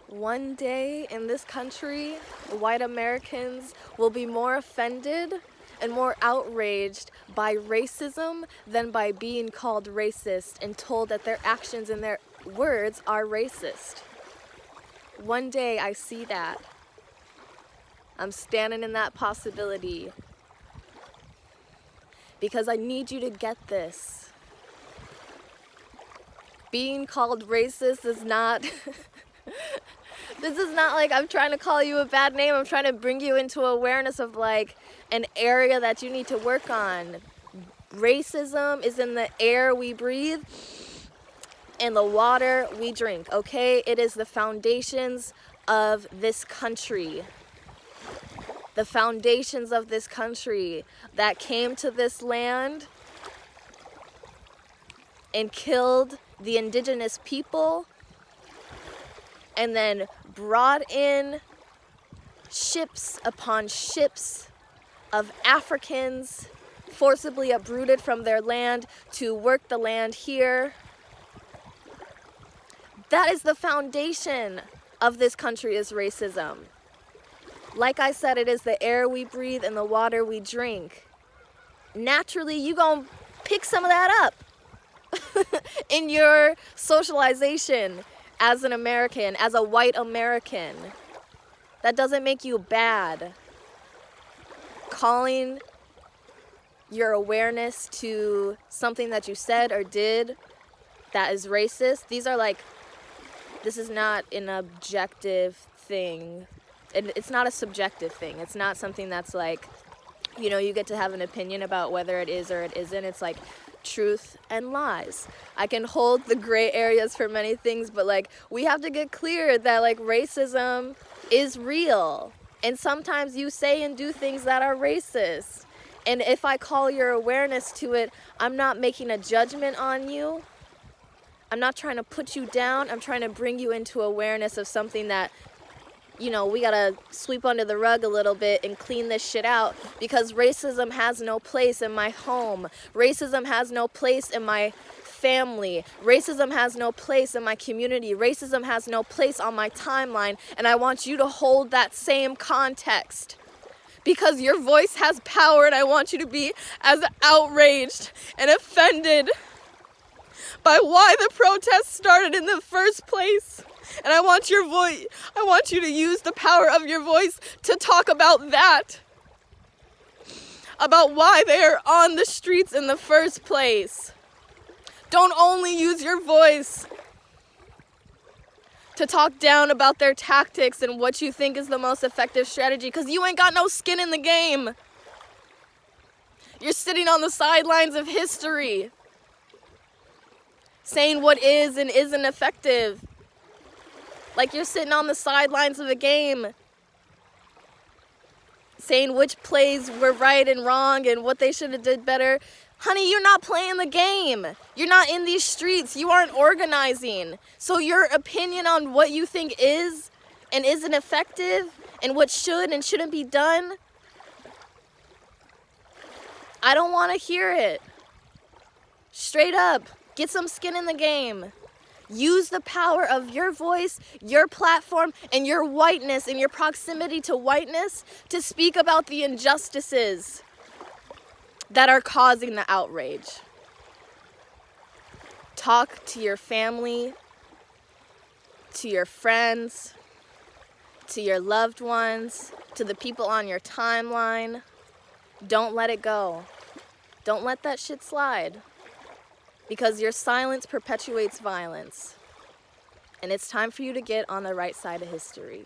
One day in this country, white Americans will be more offended and more outraged by racism than by being called racist and told that their actions and their words are racist. One day I see that. I'm standing in that possibility because I need you to get this. Being called racist is not this is not like I'm trying to call you a bad name. I'm trying to bring you into awareness of like an area that you need to work on. Racism is in the air we breathe and the water we drink, okay? It is the foundations of this country. The foundations of this country that came to this land and killed the indigenous people and then brought in ships upon ships of Africans forcibly uprooted from their land to work the land here. That is the foundation of this country, is racism. Like I said, it is the air we breathe and the water we drink. Naturally, you gonna pick some of that up in your socialization as an American, as a white American. That doesn't make you bad. Calling your awareness to something that you said or did that is racist, this is not an objective thing. It's not a subjective thing. It's not something that's like, you get to have an opinion about whether it is or it isn't. It's like truth and lies. I can hold the gray areas for many things, but like we have to get clear that like racism is real. And sometimes you say and do things that are racist. And if I call your awareness to it, I'm not making a judgment on you. I'm not trying to put you down. I'm trying to bring you into awareness of something that we gotta sweep under the rug a little bit and clean this shit out, because racism has no place in my home. Racism has no place in my family. Racism has no place in my community. Racism has no place on my timeline, and I want you to hold that same context. Because your voice has power, and I want you to be as outraged and offended by why the protests started in the first place. And I want you to use the power of your voice to talk about that. About why they are on the streets in the first place. Don't only use your voice to talk down about their tactics and what you think is the most effective strategy, because you ain't got no skin in the game. You're sitting on the sidelines of history, saying what is and isn't effective. Like you're sitting on the sidelines of a game, saying which plays were right and wrong and what they should have did better. Honey, you're not playing the game. You're not in these streets. You aren't organizing. So your opinion on what you think is and isn't effective and what should and shouldn't be done, I don't want to hear it. Straight up, get some skin in the game. Use the power of your voice, your platform, and your whiteness and your proximity to whiteness to speak about the injustices that are causing the outrage. Talk to your family, to your friends, to your loved ones, to the people on your timeline. Don't let it go. Don't let that shit slide. Because your silence perpetuates violence. And it's time for you to get on the right side of history.